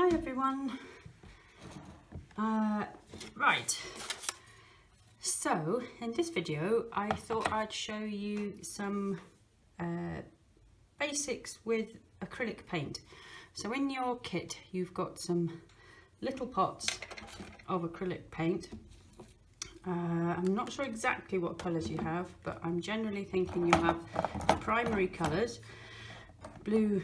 Hi everyone. Right, so in this video I thought I'd show you some basics with acrylic paint. So in your kit you've got some little pots of acrylic paint. I'm not sure exactly what colours you have, but I'm generally thinking you have the primary colours, blue,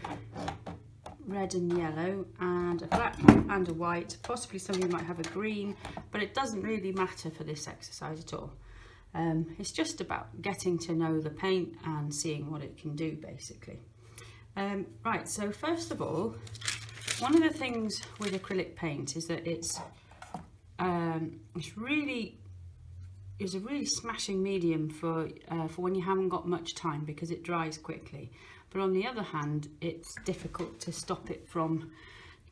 red and yellow, and a black and a white. Possibly some of you might have a green, but it doesn't really matter for this exercise at all. It's just about getting to know the paint and seeing what it can do, basically. Right, so first of all, one of the things with acrylic paint is that it's a really smashing medium for when you haven't got much time, because it dries quickly. But on the other hand, it's difficult to stop it from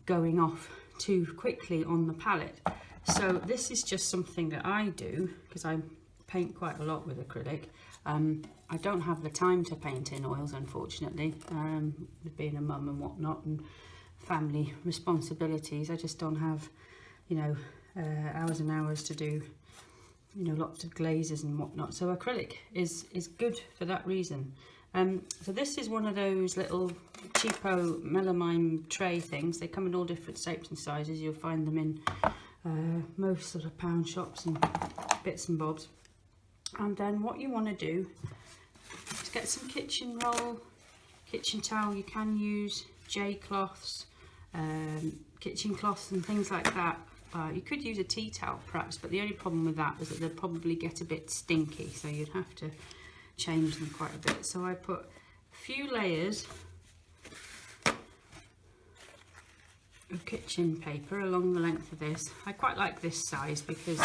going off too quickly on the palette. So this is just something that I do because I paint quite a lot with acrylic. I don't have the time to paint in oils, unfortunately, with being a mum and whatnot and family responsibilities. I just don't have, hours and hours to do, lots of glazes and whatnot. So acrylic is good for that reason. So this is one of those little cheapo melamine tray things. They come in all different shapes and sizes. You'll find them in most sort of pound shops and bits and bobs. And then what you want to do is get some kitchen roll, kitchen towel. You can use J-cloths, kitchen cloths and things like that. You could use a tea towel perhaps, but the only problem with that is that they'll probably get a bit stinky, so you'd have to change them quite a bit. So I put a few layers of kitchen paper along the length of this. I quite like this size because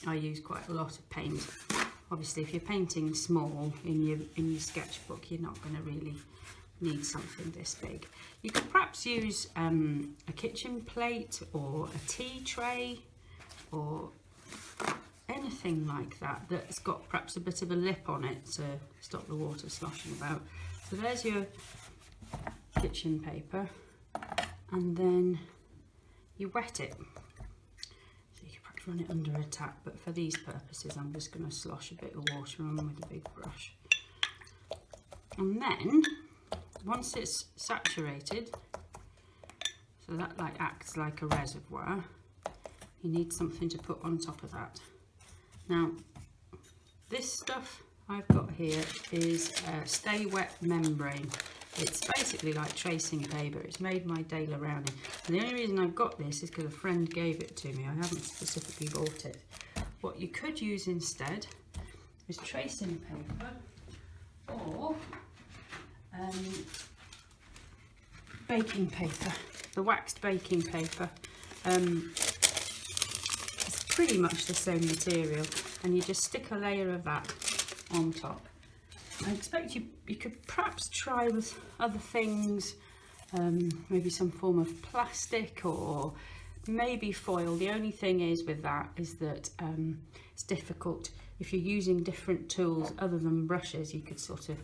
I use quite a lot of paint. Obviously if you're painting small in your sketchbook, you're not going to really need something this big. You could perhaps use a kitchen plate or a tea tray or anything like that that's got perhaps a bit of a lip on it to stop the water sloshing about. So there's your kitchen paper, and then you wet it. So you can perhaps run it under a tap, but for these purposes I'm just going to slosh a bit of water on with a big brush. And then once it's saturated, so that acts like a reservoir, you need something to put on top of that. Now, this stuff I've got here is Stay Wet membrane. It's basically like tracing paper. It's made by Dale Rowney. And the only reason I've got this is because a friend gave it to me. I haven't specifically bought it. What you could use instead is tracing paper or baking paper, the waxed baking paper. It's pretty much the same material, and you just stick a layer of that on top. I expect you could perhaps try with other things, maybe some form of plastic or maybe foil. The only thing is with that is that it's difficult. If you're using different tools other than brushes, you could sort of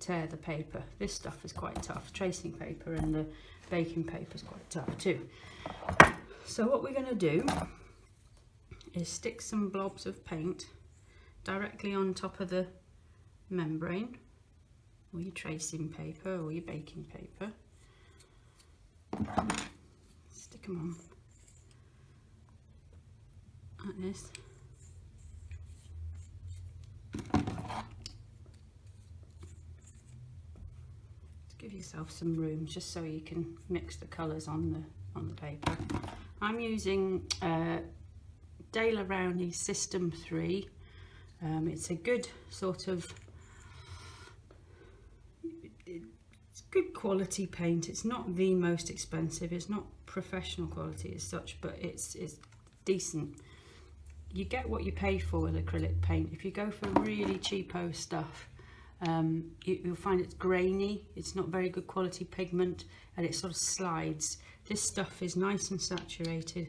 tear the paper. This stuff is quite tough. Tracing paper and the baking paper is quite tough too. So what we're going to do is stick some blobs of paint directly on top of the membrane, or your tracing paper or your baking paper. Stick them on like this. Give yourself some room just so you can mix the colours on the paper. I'm using Dale Rowney System 3. It's a good sort of, it's good quality paint. It's not the most expensive. It's not professional quality as such, but it's decent. You get what you pay for with acrylic paint. If you go for really cheapo stuff, you'll find it's grainy, it's not very good quality pigment, and it sort of slides. This stuff is nice and saturated,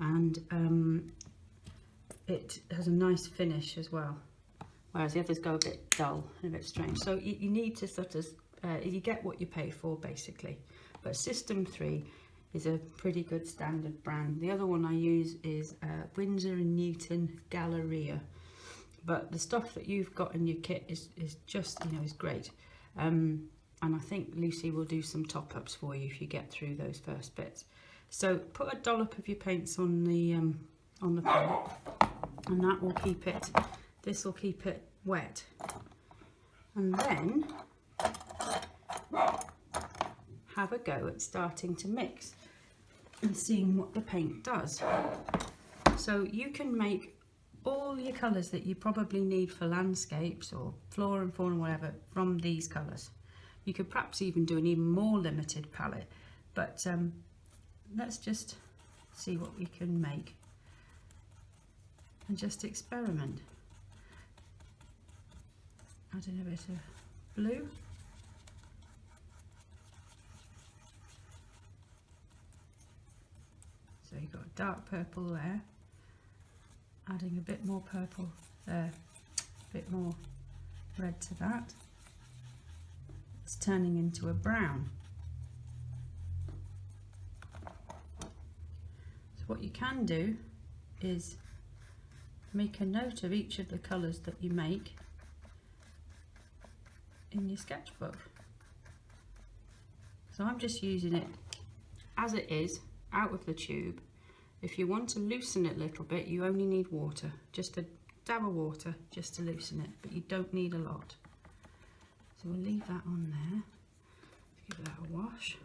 and it has a nice finish as well, whereas the others go a bit dull and a bit strange. So you need to sort of, you get what you pay for basically. But System 3 is a pretty good standard brand. The other one I use is Winsor & Newton Galleria, but the stuff that you've got in your kit is just, you know, is great. And I think Lucy will do some top-ups for you if you get through those first bits. So put a dollop of your paints on the palette, and that will keep it, this will keep it wet. And then have a go at starting to mix and seeing what the paint does. So you can make all your colours that you probably need for landscapes or flora and fauna, whatever, from these colours. You could perhaps even do an even more limited palette, but let's just see what we can make and just experiment. Adding a bit of blue. So you've got a dark purple there, adding a bit more purple there, a bit more red to that. It's turning into a brown. So what you can do is make a note of each of the colours that you make in your sketchbook. So I'm just using it as it is, out of the tube. If you want to loosen it a little bit, you only need water, just a dab of water just to loosen it, but you don't need a lot. So we'll leave that on there, give that a wash,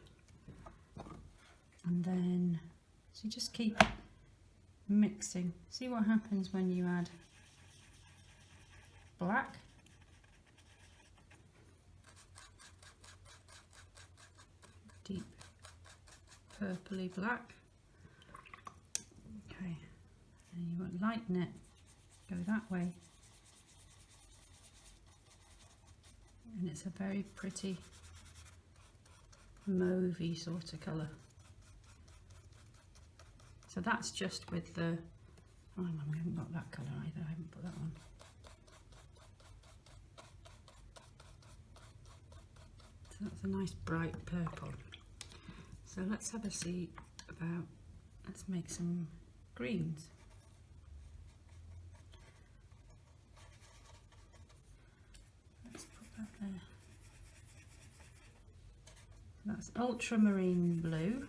and then so just keep mixing. See what happens when you add black. Deep purpley black. Okay, and you want to lighten it, go that way, and it's a very pretty mauvey sort of colour. So that's just with the, oh no, we haven't got that colour either, I haven't put that on. So that's a nice bright purple. So let's have a see about, let's make some greens. Let's put that there. That's ultramarine blue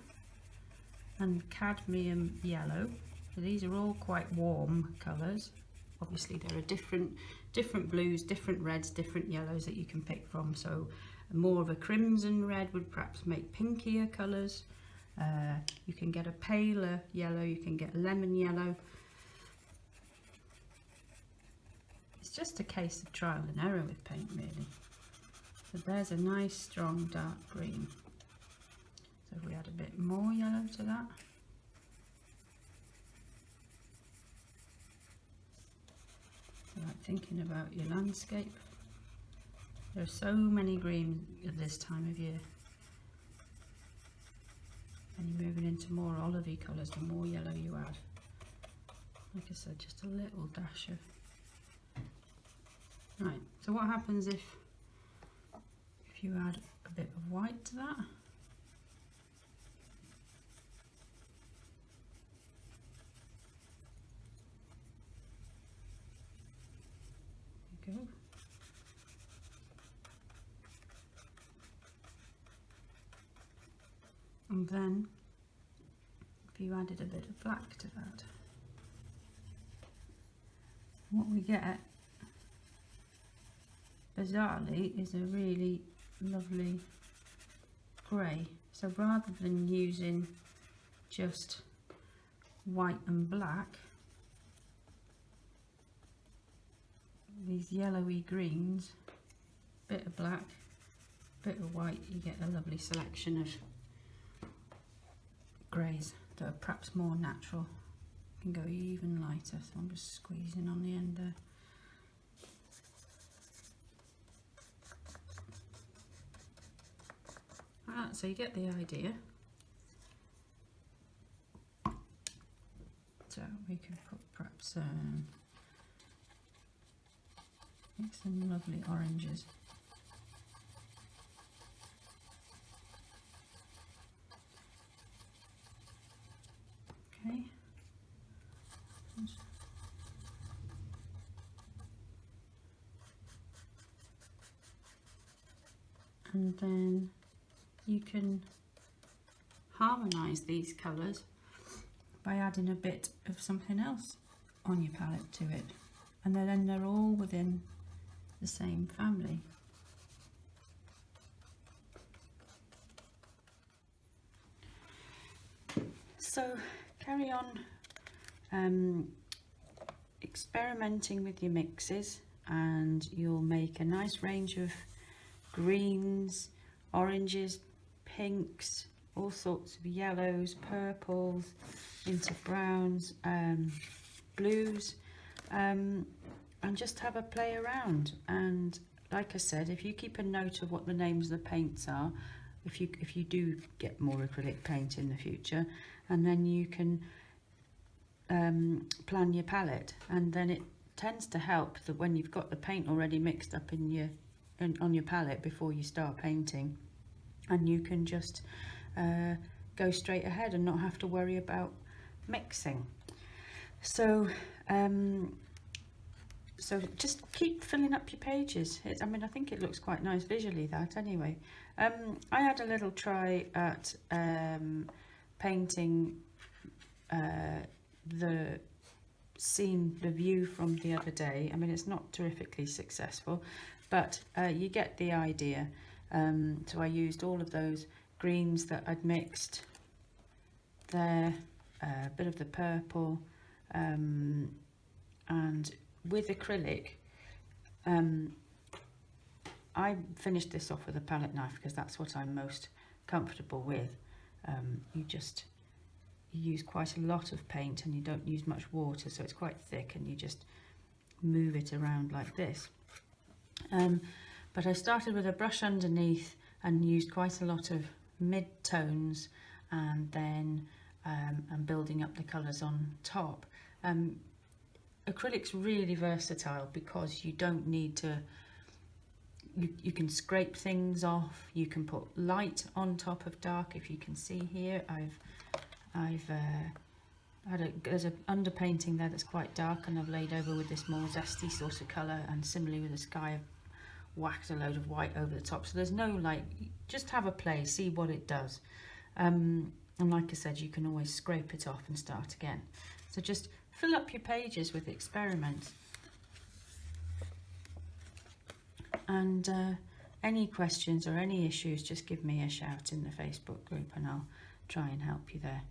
and cadmium yellow. So these are all quite warm colours. Obviously there are different blues, different reds, different yellows that you can pick from. So more of a crimson red would perhaps make pinkier colours. You can get a paler yellow, you can get lemon yellow. It's just a case of trial and error with paint, really. So there's a nice strong dark green. So if we add a bit more yellow to that. So like thinking about your landscape. There are so many greens at this time of year. And you're moving into more olivey colours, the more yellow you add. Like I said, just a little dash of. Right, so what happens if you add a bit of white to that? There you go. And then if you added a bit of black to that, what we get bizarrely is a really lovely grey. So rather than using just white and black, these yellowy greens, bit of black, bit of white, you get a lovely selection of greys that are perhaps more natural. Can go even lighter, so I'm just squeezing on the end there. So you get the idea. So we can put perhaps make some lovely oranges. Okay. And then you can harmonise these colours by adding a bit of something else on your palette to it, and then they're all within the same family. So carry on experimenting with your mixes, and you'll make a nice range of greens, oranges, pinks, all sorts of yellows, purples, into browns, blues, and just have a play around. And like I said, if you keep a note of what the names of the paints are, if you do get more acrylic paint in the future, and then you can plan your palette, and then it tends to help that when you've got the paint already mixed up on your palette before you start painting, and you can just go straight ahead and not have to worry about mixing. So so just keep filling up your pages. I mean, I think it looks quite nice visually, that anyway. I had a little try at painting the view from the other day. I mean, it's not terrifically successful, but you get the idea. So I used all of those greens that I'd mixed there, a bit of the purple, and with acrylic, I finished this off with a palette knife because that's what I'm most comfortable with. You use quite a lot of paint and you don't use much water, so it's quite thick, and you just move it around like this. But I started with a brush underneath and used quite a lot of mid-tones, and then I'm building up the colours on top. Acrylic's really versatile because you don't need to, you can scrape things off, you can put light on top of dark. If you can see here, there's an underpainting there that's quite dark, and I've laid over with this more zesty sort of colour, and similarly with the sky I've whacked a load of white over the top. So there's no, like, just have a play, see what it does. And like I said, you can always scrape it off and start again. So just fill up your pages with experiments. And any questions or any issues, just give me a shout in the Facebook group and I'll try and help you there.